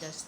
10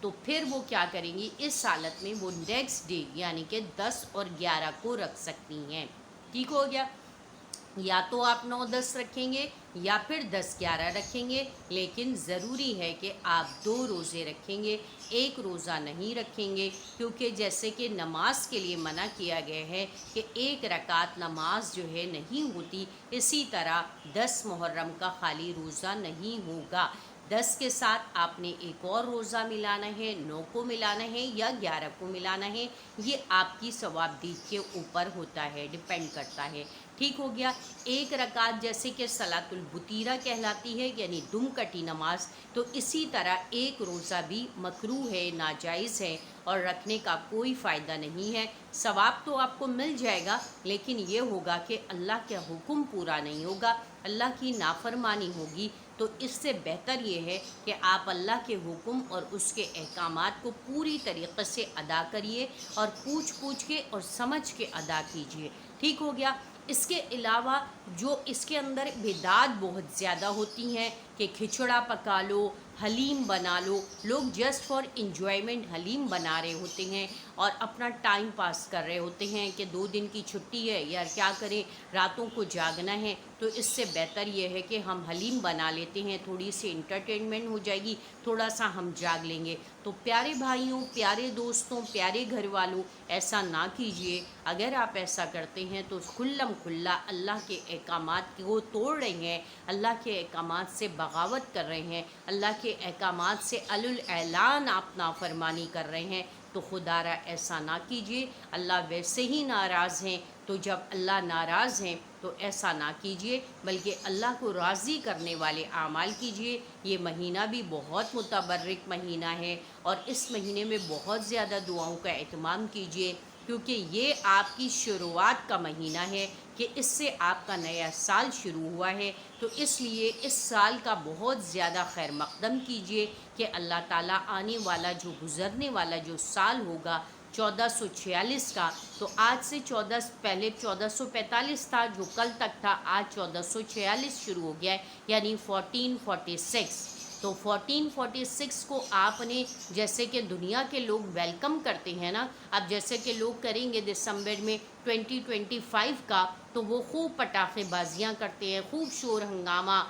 تو پھر وہ کیا کریں گی، اس حالت میں وہ نیکسٹ ڈے یعنی کہ 10 اور 11 کو رکھ سکتی ہیں۔ ٹھیک ہو گیا، یا تو آپ 9-10 رکھیں گے یا پھر 10-11 رکھیں گے، لیکن ضروری ہے کہ آپ 2 روزے رکھیں گے، ایک روزہ نہیں رکھیں گے، کیونکہ جیسے کہ نماز کے لیے منع کیا گیا ہے کہ 1 رکعت نماز جو ہے نہیں ہوتی، اسی طرح 10 محرم کا خالی روزہ نہیں ہوگا۔ 10 کے ساتھ آپ نے ایک اور روزہ ملانا ہے، 9 کو ملانا ہے یا 11 کو ملانا ہے، یہ آپ کی ثوابدید کے اوپر ہوتا ہے، ڈپینڈ کرتا ہے۔ ٹھیک ہو گیا، 1 رکعت جیسے کہ صلاۃ البطیرہ کہلاتی ہے یعنی دم کٹی نماز، تو اسی طرح ایک روزہ بھی مکروہ ہے، ناجائز ہے اور رکھنے کا کوئی فائدہ نہیں ہے۔ ثواب تو آپ کو مل جائے گا، لیکن یہ ہوگا کہ اللہ کا حکم پورا نہیں ہوگا، اللہ کی نافرمانی ہوگی۔ تو اس سے بہتر یہ ہے کہ آپ اللہ کے حکم اور اس کے احکامات کو پوری طریقے سے ادا کریے اور پوچھ کے اور سمجھ کے ادا کیجیے۔ ٹھیک ہو گیا، اس کے علاوہ جو اس کے اندر بدعات بہت زیادہ ہوتی ہیں کہ کھچڑا پکا لو، حلیم بنا لو، لوگ جسٹ فار انجوائمنٹ حلیم بنا رہے ہوتے ہیں اور اپنا ٹائم پاس کر رہے ہوتے ہیں کہ 2 دن کی چھٹی ہے یار کیا کریں، راتوں کو جاگنا ہے، تو اس سے بہتر یہ ہے کہ ہم حلیم بنا لیتے ہیں، تھوڑی سی انٹرٹینمنٹ ہو جائے گی، تھوڑا سا ہم جاگ لیں گے۔ تو پیارے بھائیوں، پیارے دوستوں، پیارے گھر والوں، ایسا نہ کیجیے۔ اگر آپ ایسا کرتے ہیں تو کھلم کھلا اللہ کے احکامات کو توڑ رہے ہیں، اللہ کے احکامات سے بغاوت کر رہے ہیں، اللہ کے احکامات سے اعلان آپ نافرمانی کر رہے ہیں۔ تو خدا را ایسا نہ کیجیے، اللہ ویسے ہی ناراض ہیں، تو جب اللہ ناراض ہیں تو ایسا نہ کیجیے، بلکہ اللہ کو راضی کرنے والے اعمال کیجیے۔ یہ مہینہ بھی بہت متبرک مہینہ ہے اور اس مہینے میں بہت زیادہ دعاؤں کا اہتمام کیجیے، کیونکہ یہ آپ کی شروعات کا مہینہ ہے کہ اس سے آپ کا نیا سال شروع ہوا ہے۔ تو اس لیے اس سال کا بہت زیادہ خیر مقدم کیجیے کہ اللہ تعالیٰ آنے والا جو گزرنے والا جو سال ہوگا 1446 کا، تو آج سے پہلے 1445 تھا جو کل تک تھا، آج 1446 شروع ہو گیا ہے یعنی 1446۔ تو 1446 کو آپ نے جیسے کہ دنیا کے لوگ ویلکم کرتے ہیں نا، اب جیسے کہ لوگ کریں گے دسمبر میں 2025 کا، تو وہ خوب پٹاخے بازیاں کرتے ہیں، خوب شور ہنگامہ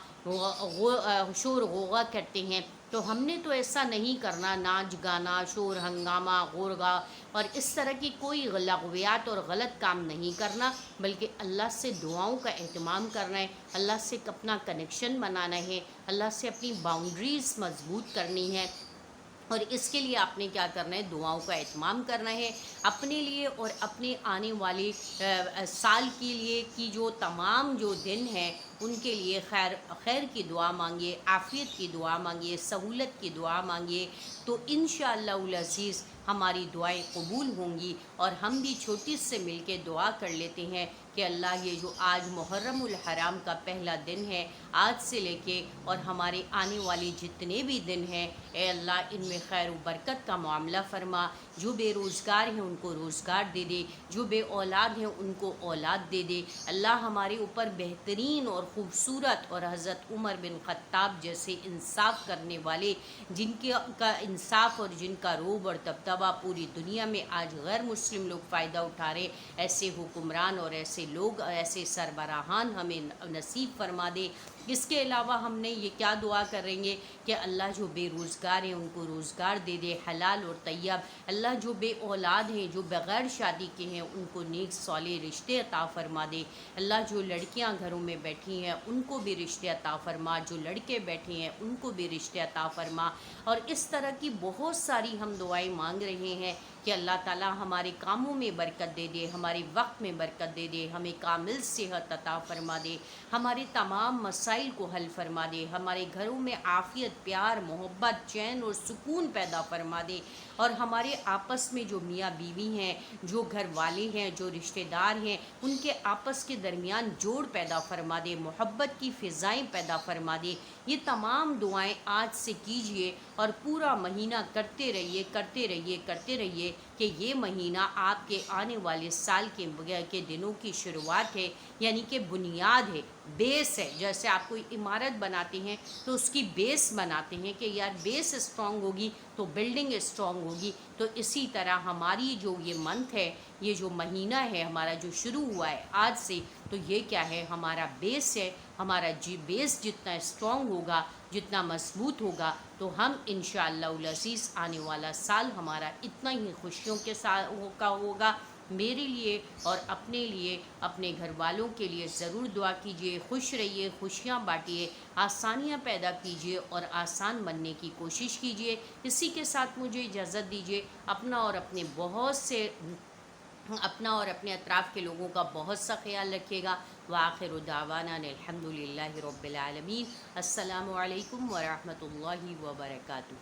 شور غوغا کرتے ہیں۔ تو ہم نے تو ایسا نہیں کرنا، ناچ گانا، شور ہنگامہ، غورگا اور اس طرح کی کوئی لغویات اور غلط کام نہیں کرنا، بلکہ اللہ سے دعاؤں کا اہتمام کرنا ہے، اللہ سے اپنا کنیکشن بنانا ہے، اللہ سے اپنی باؤنڈریز مضبوط کرنی ہے۔ اور اس کے لیے آپ نے کیا کرنا ہے، دعاؤں کا اہتمام کرنا ہے اپنے لیے اور اپنے آنے والے سال کے لیے کی جو تمام جو دن ہیں ان کے لیے خیر کی دعا مانگیے، عافیت کی دعا مانگیے، سہولت کی دعا مانگیے، تو انشاءاللہ العزیز ہماری دعائیں قبول ہوں گی۔ اور ہم بھی چھوٹی سے مل کے دعا کر لیتے ہیں کہ اللہ یہ جو آج محرم الحرام کا پہلا دن ہے، آج سے لے کے اور ہمارے آنے والے جتنے بھی دن ہیں، اے اللہ ان میں خیر و برکت کا معاملہ فرما، جو بے روزگار ہیں ان کو روزگار دے دے، جو بے اولاد ہیں ان کو اولاد دے دے۔ اللہ ہمارے اوپر بہترین اور خوبصورت اور حضرت عمر بن خطاب جیسے انصاف کرنے والے، جن کا انصاف اور جن کا روب اور دبدبہ پوری دنیا میں آج غیر مسلم لوگ فائدہ اٹھا رہے، ایسے حکمران اور ایسے لوگ، ایسے سربراہان ہمیں نصیب فرما دے۔ اس کے علاوہ ہم نے یہ کیا دعا کریں گے کہ اللہ جو بے روزگار ہیں ان کو روزگار دے دے حلال اور طیب، اللہ جو بے اولاد ہیں، جو بغیر شادی کے ہیں، ان کو نیک صالح رشتے عطا فرما دے، اللہ جو لڑکیاں گھروں میں بیٹھی ہیں ان کو بھی رشتے عطا فرما، جو لڑکے بیٹھے ہیں ان کو بھی رشتے عطا فرما۔ اور اس طرح کی بہت ساری ہم دعائیں مانگ رہے ہیں کہ اللہ تعالیٰ ہمارے کاموں میں برکت دے دے، ہمارے وقت میں برکت دے دے، ہمیں کامل صحت عطا فرما دے، ہمارے تمام مسائل کو حل فرما دے، ہمارے گھروں میں عافیت، پیار، محبت، چین اور سکون پیدا فرما دے، اور ہمارے آپس میں جو میاں بیوی ہیں، جو گھر والے ہیں، جو رشتہ دار ہیں، ان کے آپس کے درمیان جوڑ پیدا فرما دے، محبت کی فضائیں پیدا فرما دے۔ یہ تمام دعائیں آج سے کیجئے اور پورا مہینہ کرتے رہیے، کرتے رہیے، کرتے رہیے۔ سے کہ یہ مہینہ آپ کے آنے والے سال کے دنوں کی شروعات ہے، یعنی کہ بنیاد ہے، بیس ہے. جیسے آپ کوئی عمارت بناتے ہیں تو اس کی بیس بناتے ہیں کہ یار بیس اسٹرانگ ہوگی تو بلڈنگ اسٹرانگ ہوگی. تو اسی طرح ہماری جو یہ منتھ ہے، یہ جو مہینہ ہے ہمارا جو شروع ہوا ہے آج سے، تو یہ کیا ہے، ہمارا بیس ہے. ہمارا بیس جتنا اسٹرانگ ہوگا، جتنا مضبوط ہوگا، تو ہم انشاءاللہ العزیز آنے والا سال ہمارا اتنا ہی خوشیوں کے ساتھ ہوگا. میرے لیے اور اپنے لیے، اپنے گھر والوں کے لیے ضرور دعا کیجیے. خوش رہیے، خوشیاں بانٹیے، آسانیاں پیدا کیجیے اور آسان بننے کی کوشش کیجیے. اسی کے ساتھ مجھے اجازت دیجیے. اپنا اور اپنے اطراف کے لوگوں کا بہت سا خیال رکھیے گا. وآخر دعوانا الحمد للہ رب العالمین. السلام علیکم ورحمۃ اللہ وبرکاتہ.